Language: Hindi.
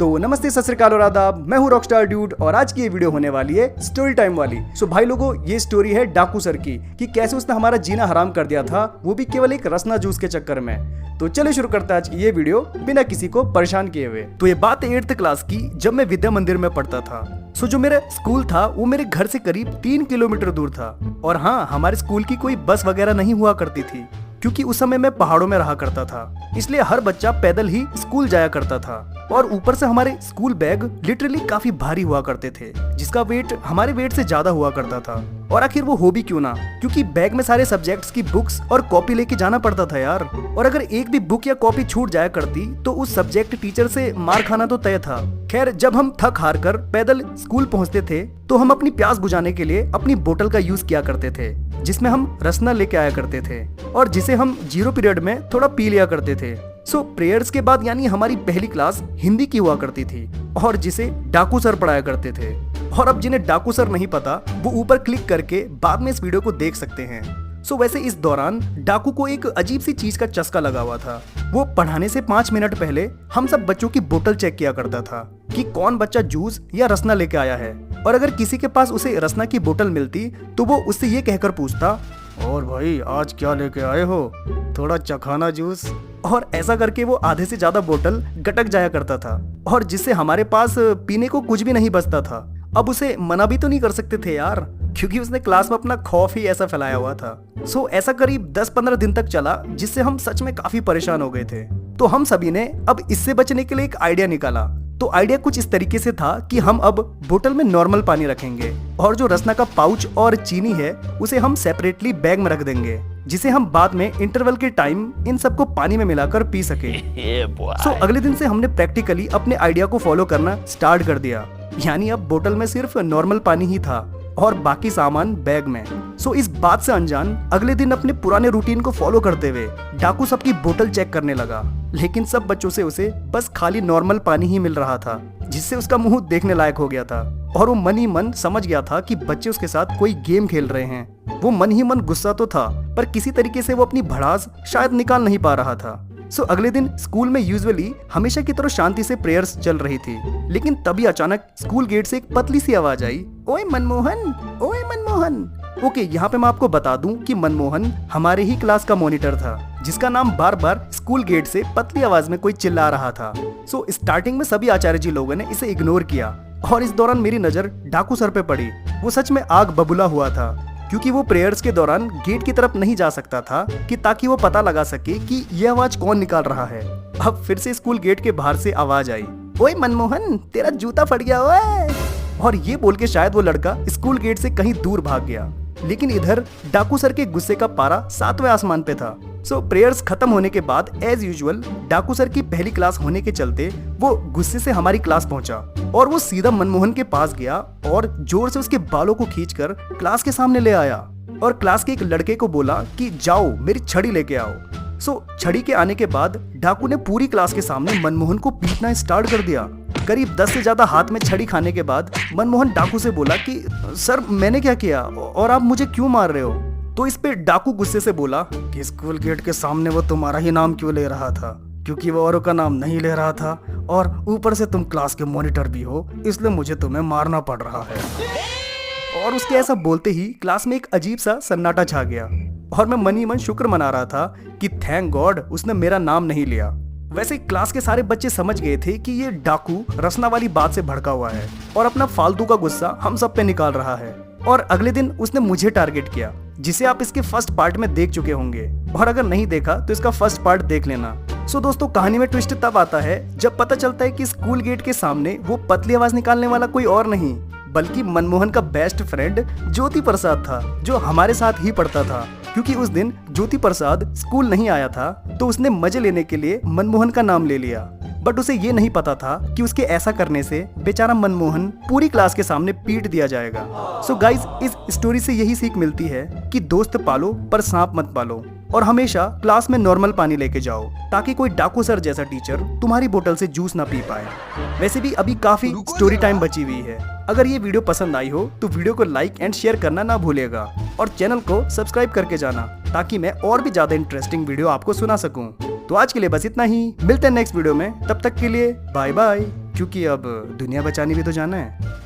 तो नमस्ते, सत श्री अकाल और आदाब। मैं हूँ रॉकस्टार ड्यूड और आज की ये वीडियो होने वाली है स्टोरी टाइम वाली। सो भाई लोगों, ये स्टोरी है डाकू सर की कि कैसे उसने हमारा जीना हराम कर दिया था, वो भी केवल एक रसना जूस के चक्कर में। तो चलिए शुरू करते हैं आज की ये वीडियो बिना किसी को परेशान किए हुए। तो ये बात 8th क्लास की, जब मैं विद्या मंदिर में पढ़ता था। सो जो मेरा स्कूल था वो मेरे घर से करीब 3 किलोमीटर दूर था। और हाँ, हमारे स्कूल की कोई बस वगैरह नहीं हुआ करती थी, क्योंकि उस समय मैं पहाड़ों में रहा करता था, इसलिए हर बच्चा पैदल ही स्कूल जाया करता था। और ऊपर से हमारे स्कूल बैग लिटरली काफी भारी हुआ करते थे, जिसका वेट हमारे वेट से ज्यादा हुआ करता था। और आखिर वो हो भी क्यों ना, क्योंकि बैग में सारे सब्जेक्ट्स की बुक्स और कॉपी लेके जाना पड़ता था यार। और अगर एक भी बुक या कॉपी छूट जाया करती तो उस सब्जेक्ट टीचर से मार खाना तो तय था। खैर, जब हम थक हार कर पैदल स्कूल पहुंचते थे तो हम अपनी प्यास बुझाने के लिए अपनी बोतल का यूज किया करते थे, जिसमें हम रसना लेके आया करते थे और जिसे हम 0 पीरियड में थोड़ा पी लिया करते थे। सो प्रेयर्स के बाद यानी हमारी पहली क्लास हिंदी की हुआ करती थी और जिसे डाकू सर पढ़ाया करते थे। और अब जिन्हें डाकू सर नहीं पता वो ऊपर क्लिक करके बाद में इस वीडियो को देख सकते हैं। सो वैसे इस दौरान डाकू को एक अजीब सी चीज का चस्का लगा हुआ था। वो पढ़ाने से 5 मिनट पहले हम सब बच्चों की बोतल चेक किया करता था कि कौन बच्चा जूस या रसना लेके आया है। और अगर किसी के पास उसे रसना की बोतल मिलती तो वो उससे ये कहकर पूछता, और भाई आज क्या लेके आए हो, थोड़ा चखाना जूस। और ऐसा करके वो आधे से ज्यादा बोतल गटक जाया करता था, और जिससे हमारे पास पीने को कुछ भी नहीं बचता था। अब उसे मना भी तो नहीं कर सकते थे यार, क्योंकि उसने क्लास में अपना खौफ ही ऐसा फैलाया हुआ था। सो ऐसा करीब 10-15 दिन तक चला, जिससे हम सच में काफी परेशान हो गए थे। तो हम सभी ने अब इससे बचने के लिए एक आइडिया निकाला। तो आइडिया कुछ इस तरीके से था कि हम अब बोतल में नॉर्मल पानी रखेंगे और जो रसना का पाउच और चीनी है उसे हम सेपरेटली बैग में रख देंगे, जिसे हम बाद में इंटरवल के टाइम इन सबको पानी में मिलाकर पी सके। सो अगले दिन से हमने प्रैक्टिकली अपने आइडिया को फॉलो करना स्टार्ट कर दिया। यानी अब बोतल में सिर्फ नॉर्मल पानी ही था और बाकी सामान बैग में। सो इस बात से अनजान अगले दिन अपने पुराने रूटीन को फॉलो करते हुए डाकू सबकी बोतल चेक करने लगा, लेकिन सब बच्चों से उसे बस खाली नॉर्मल पानी ही मिल रहा था, जिससे उसका मुंह देखने लायक हो गया था। और वो मन ही मन समझ गया था कि बच्चे उसके साथ कोई गेम खेल रहे हैं। वो मन ही मन गुस्सा तो था, पर किसी तरीके से वो अपनी भड़ास शायद निकाल नहीं पा रहा था। सो अगले दिन स्कूल में यूजुअली हमेशा की तरह शांति से प्रेयर्स चल रही थी, लेकिन तभी अचानक स्कूल गेट से एक पतली सी आवाज आई, ओए मनमोहन, ओए मनमोहन। ओके, यहाँ पे मैं आपको बता दूं कि मनमोहन हमारे ही क्लास का मॉनिटर था, जिसका नाम बार बार स्कूल गेट से पतली आवाज में कोई चिल्ला रहा था। सो स्टार्टिंग में सभी आचार्य जी लोगों ने इसे इग्नोर किया और इस दौरान मेरी नजर डाकू सर पे पड़ी। वो सच में आग बबूला हुआ था, क्योंकि वो प्रेयर्स के दौरान गेट की तरफ नहीं जा सकता था कि ताकि वो पता लगा सके कि यह आवाज कौन निकाल रहा है। अब फिर से स्कूल गेट के बाहर से आवाज आई, ओए मनमोहन, तेरा जूता फट गया ओए। और ये बोल के शायद वो लड़का स्कूल गेट से कहीं दूर भाग गया। लेकिन इधर डाकू सर के गुस्से का पारा 7वें आसमान पे था। सो प्रेयर्स खत्म होने के बाद एज यूजुअल डाकू सर की पहली क्लास होने के चलते वो गुस्से से हमारी क्लास पहुंचा और वो सीधा मनमोहन के पास गया और जोर से उसके बालों को खींचकर क्लास के सामने ले आया और क्लास के एक लड़के को बोला कि जाओ मेरी छड़ी लेके आओ। सो छड़ी के आने के बाद डाकू ने पूरी क्लास के सामने मनमोहन को पीटना स्टार्ट कर दिया। करीब 10 से ज्यादा हाथ में छड़ी खाने के बाद मनमोहन डाकू से बोला कि सर मैंने क्या किया और आप मुझे क्यों मार रहे हो। तो इस पे डाकू गुस्से से बोला कि स्कूल गेट के सामने वो तुम्हारा ही नाम क्यों ले रहा था, क्योंकि वो औरों का नाम नहीं ले रहा था और ऊपर से तुम क्लास के मॉनिटर भी हो, इसलिए मुझे तुम्हें मारना पड़ रहा है। और उसके ऐसा बोलते ही क्लास में एक अजीब सा सन्नाटा छा गया और मैं मन ही मन शुक्र मना रहा था कि थैंक गॉड उसने मेरा नाम नहीं लिया। वैसे क्लास के सारे बच्चे समझ गए थे कि ये डाकू रसना वाली बात से भड़का हुआ है और अपना फालतू का गुस्सा हम सब पे निकाल रहा है। और अगले दिन उसने मुझे टारगेट किया, जिसे आप इसके फर्स्ट पार्ट में देख चुके होंगे, और अगर नहीं देखा तो इसका फर्स्ट पार्ट देख लेना। सो दोस्तों, कहानी में ट्विस्ट तब आता है जब पता चलता है कि स्कूल गेट के सामने वो पतली आवाज निकालने वाला कोई और नहीं बल्कि मनमोहन का बेस्ट फ्रेंड ज्योति प्रसाद था, जो हमारे साथ ही पढ़ता था। क्योंकि उस दिन ज्योति प्रसाद स्कूल नहीं आया था तो उसने मजे लेने के लिए मनमोहन का नाम ले लिया, बट उसे ये नहीं पता था कि उसके ऐसा करने से बेचारा मनमोहन पूरी क्लास के सामने पीट दिया जाएगा। सो गाइज, इस स्टोरी से यही सीख मिलती है कि दोस्त पालो पर सांप मत पालो और हमेशा क्लास में नॉर्मल पानी लेके जाओ, ताकि कोई डाकू सर जैसा टीचर तुम्हारी बोतल से जूस ना पी पाए। वैसे भी अभी काफी स्टोरी टाइम बची हुई है। अगर ये वीडियो पसंद आई हो तो वीडियो को लाइक एंड शेयर करना ना भूलेगा और चैनल को सब्सक्राइब करके जाना, ताकि मैं और भी ज्यादा इंटरेस्टिंग वीडियो आपको सुना सकूं। तो आज के लिए बस इतना ही, मिलते हैं नेक्स्ट वीडियो में, तब तक के लिए बाय बाय। क्योंकि अब दुनिया बचानी भी तो जाना है।